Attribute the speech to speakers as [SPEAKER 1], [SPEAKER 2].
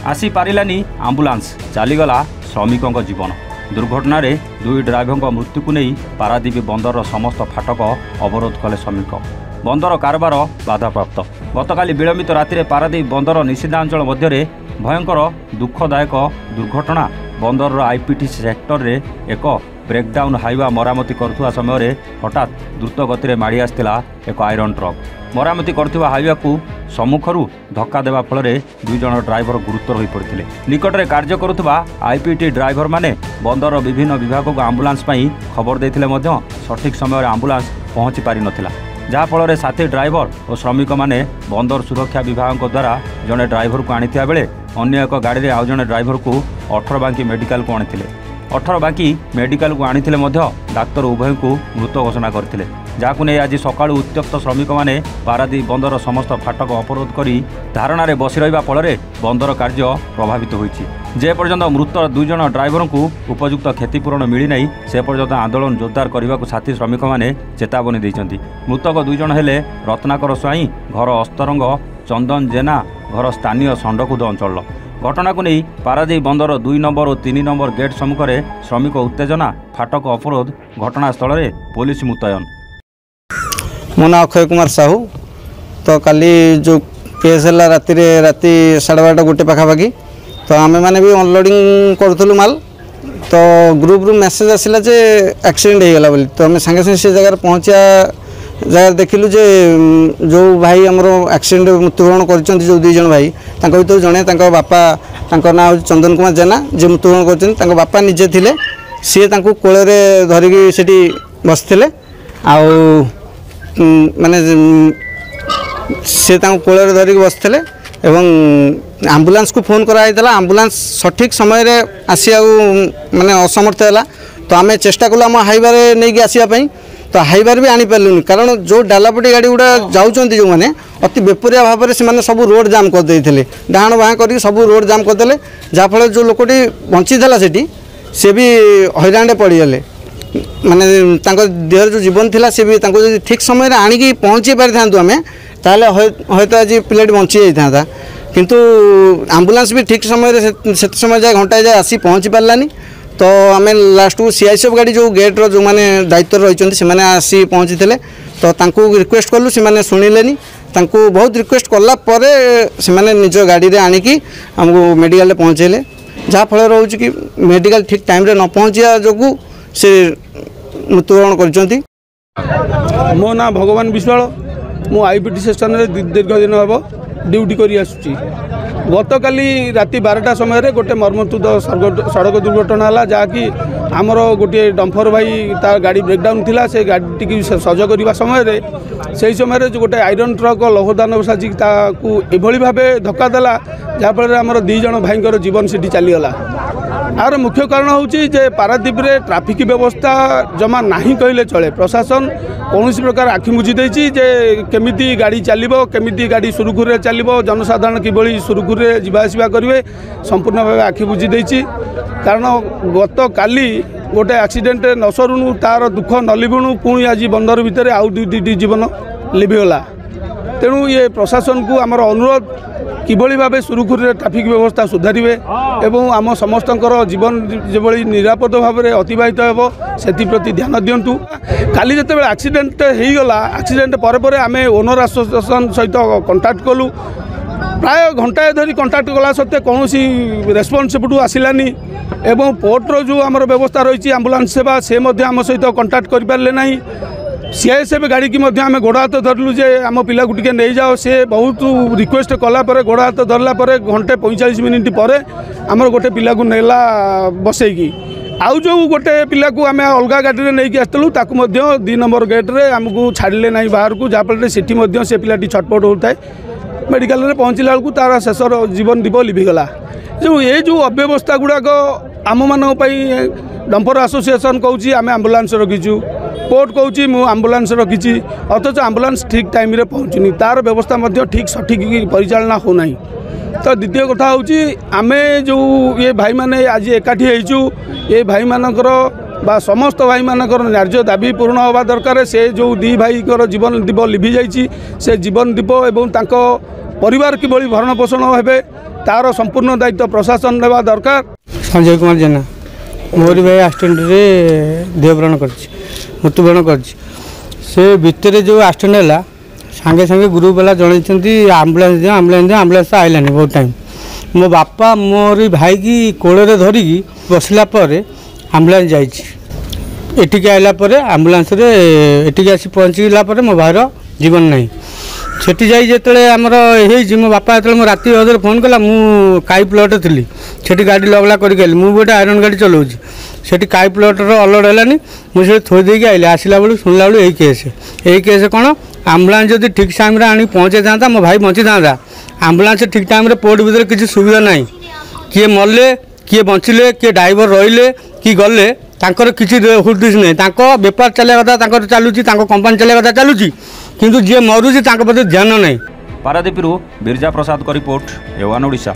[SPEAKER 1] आसी पारिलानी आंबुलांस चलीगला श्रमिकों जीवन। दुर्घटना रे दुई ड्राइवर मृत्यु को नहीं पारादीप बंदर समस्त फाटक अवरोध कले श्रमिक। बंदर कारबार बाधाप्राप्त। गतकाली विलंबित राति पारादीप बंदर निषिद्धांचल मध्य भयंकर दुखदायक दुर्घटना। बंदर आईपीटी सेक्टर रे एक ब्रेकडाउन हाइवा मरामती करुवा समय हठात द्रुत गति माड़ी आसला एक आयरन ट्रक। मरामती करुवा हाइवा को सम्मुखरू धक्का देवा फल दुई जन ड्राइवर गुरुतर हो पड़ते। निकट में कार्य करुवा आईपीटी ड्राइवर माने बंदर विभिन्न विभाग को आंबुलांस खबर देते सठिक समय आंबुलांस पहुंची पारि नथिला, जहाँफल साथी ड्राइवर और श्रमिक माने बंदर सुरक्षा विभाग द्वारा जड़े ड्राइवर को आनी बेले अन्य एक गाड़ी में आउ जड़े ड्राइवर को 18 बांकी मेडिकल को आनी 18 बांकी मेडिकल को आनी डाक्तर उभय को मृत घोषणा करते। जहां नहीं आज सकाळु उत्त्यक्त श्रमिक माने पारादीप बंदर समस्त फाटक अवरोध करी धारणार बसी रहिबा फल बंदर कार्य प्रभावित होईछि। जे पर्यंत मृत दुई जन ड्राइवर को उपयुक्त क्षतिपूरण मिली नहीं से पर्यंत आंदोलन जोरदार करने को साथी श्रमिक माने चेतावनी देइछन्ति। मृतक दुई जन हेले रत्नाकर स्वाई घर अस्तरंग, चंदन जेना घर स्थानीय षंडकुद अंचल। घटना को नहीं पारादीप बंदर 2 नंबर और 3 नंबर गेट सम्मुख में श्रमिक उत्तेजना, फाटक अवरोध, घटनास्थल में पुलिस मुतयन।
[SPEAKER 2] मो ना अक्षय कुमार साहू। तो काली जो केस है राति 12:30 गोटे पाखापाखि तो आमे माने भी अनलोडिंग करूँ माल तो ग्रुप रु मेसेज आसला जे एक्सीडेंट हो गला बोली। तो आम सांगे सांगे से जगह पहुँचा जगह देखिलु जे जो भाई आमर एक्सीडेंट मृत्युवरण कर जो 2 जन भाई भर जड़े बापा ना हूँ चंदन कुमार जेना जे मृत्युवरण कर बापा निजे थिले सी कोल धरिकी से बसते आउ माने सी कोल धरिकी बसते एवं आंबुलांस को फोन कराइला। आंबुलांस सठिक समय रे आसिया माने असमर्थ है। तो आम चेष्टा कलु आम हाइवे नहीं कि आसवाई तो हाइवे भी आनी पार्लुनि कारण जो डालापटी गाड़ी गुड़ा जाऊँच जो मैंने अति बेपरिया भाव में से सब रोड जाम करदे डाण बाँ कर सब रोड जाम करदे जहाँफल जो लोकटी बंचीला से भी हैरान पड़गले माने देहर जो जीवन थिला से भी ठीक समय आणिकी पहुँची पारि आम ताले हयतो आज पिलाटी बंची जाता किंतु आंबुलांस भी ठीक समय से समय जाए घंटा जाए आसी पहुँची पारानी। तो आम लास्ट को सीआईएसएफ गाड़ी जो गेट रो जो माने दायित्व रही से मैंने आसी पहुँची थे तो रिक्वेस्ट कलु से शुणिले बहुत रिक्वेस्ट कला से निज गाड़ी में आणिकी आमको मेडिकल पहुँचेले जहाँफल रोच कि मेडिकल ठीक टाइम रे न पहुँचा जो से मृत्युवरण कर।
[SPEAKER 3] मो ना भगवान विश्वाल मु आईपीटी सेक्शन में दीर्घ दिन हम ड्यूटी करी आसुची। गतकाली राति 12टा समय गोटे मर्मन्तुद सड़क दुर्घटना है जहाँकि आमर गोटे डम्फर भाई तार गाड़ी ब्रेकडाउन थिला से गाड़ी की सज करने समय से समय जो गोटे आयरन ट्रक लौहदान साजी एभली भाव धक्का देला जहाँफल आमर 2 जन भाई जीवन से चलीगला। यार मुख्य कारण हूँ पारादीप रे ट्राफिक व्यवस्था जमा नहीं कहले चले। प्रशासन कौन प्रकार आखि मुझी देछि जे केमिति गाड़ी चलिबो, केमिति गाड़ी सुरुखुरे चलिबो, जनसाधारण किभली सुरुखुरे जीवा आसिबा करिवे संपूर्ण भाव आखि बुझी देछि। कारण गत काली गोटे एक्सीडेंट न सरुनु तार दुख न लिबुनु पुणी आज बंदर भितर आउ 2 जीवन लिभिगला। तेणु ये प्रशासन को आमर अनुरोध किभली भाव सुरुखुरे ट्राफिक व्यवस्था सुधारिवे एवं आम समस्त जीवन जो निरापद भाव में अतिबाहित हो से ध्यान दिंतु। काली जिते एक्सीडेंट होगला एक्सीडेंट पर आम ओनर एसोसिएशन सहित कंटाक्ट कलु प्राय घंटाए धरी कंटाक्ट कला सत्ते कौन रेस्पन्स सेपटू आसलानी एवं पोर्टर जो आमर व्यवस्था रही आंबुलांस सेवा से आम सहित कंटाक्ट करें ना। सीआईएसएफ गाड़ी की आम गोड़ हाथ धरलु जे आम पिला को टिके नहीं जाओ से बहुत रिक्वेस्ट कला गोड़ हाथ धरला घंटे 45 मिनिट पर आमर गोटे पिला को नेला बसैकी आउ जो गोटे पिला को आम अलग गाड़ी में नहीं आसलु 2 नंबर गेट रे आमको छाड़े ना बाहर को जहाँफल से पिलाटी छटपट होता है मेडिकल में पहुँचला बेलू तार शेष जीवन दीप लिभिगला। जो ये जो अव्यवस्था गुड़ाक आम मानी डम्फर एसोसिएशन कहूँ आम आंबुलांस रखीचु, कोर्ट कहूँ मु आंबुलांस रखी अथच आंबुलांस ठीक टाइम रे पहुँचुनी तार व्यवस्था ठीक सठिक परिचालना होना। तो द्वितीय कथा हूँ आम जो ये भाई माने आज एकाठी होइचु ये भाई मानकर बा समस्त भाई मानकर न्याय्य दाबी पूर्ण होगा दरकार। से जो 2 भाई जीवन दीप लिभि जाइए से जीवन दीप एवं तांको परिवार किभली भरण पोषण हेबे तार संपूर्ण दायित्व प्रशासन नेबा दरकार।
[SPEAKER 4] संजय कुमार जेना मोरी भाई एक्सीडेंट रे देहवरण कर मृत्युवरण कर भितर जो एक्सीडेंट है सांगे सांगे ग्रुप वाला जनइंट आम्बुलांस दियो आम्बुलांस आइलानी बहुत टाइम मो बापा मोरी भाई की कोल धरिकी बसला आम्बुलांस जाइए आइला आम्बुलांस एटिक आसी पहुँचला मो भाईर जीवन नहीं सेठी जाई जेतले हमर हे मो बापा जेतले मो राति अधर फोन कला मु काई प्लॉट थी सेठी गाड़ी लगला करके आइली मु गोटे आयरन गाड़ी चलाऊँ सेठी काई प्लॉटर अलर्ट है मुझे थोई देकी आइली आसला बेलू शुणला बेलू यही केस कौन आम्बुलांस जब ठीक टाइम आनी पहुँचे था मो भाई बची था आम्बुलांस ठीक टाइम पोर्ट भीतर किसी सुविधा ना किए मरले किए बचिले किए ड्राइवर रहिले कि गले तांकर किसी हुदिस नहीं बेपार चलिया कथा चलुची कंपानी चलिया कथा चलुची किंतु जी मरुची ध्यान नहीं।
[SPEAKER 1] पारादीपरू बिरजा प्रसाद को रिपोर्ट एवान ओडिशा।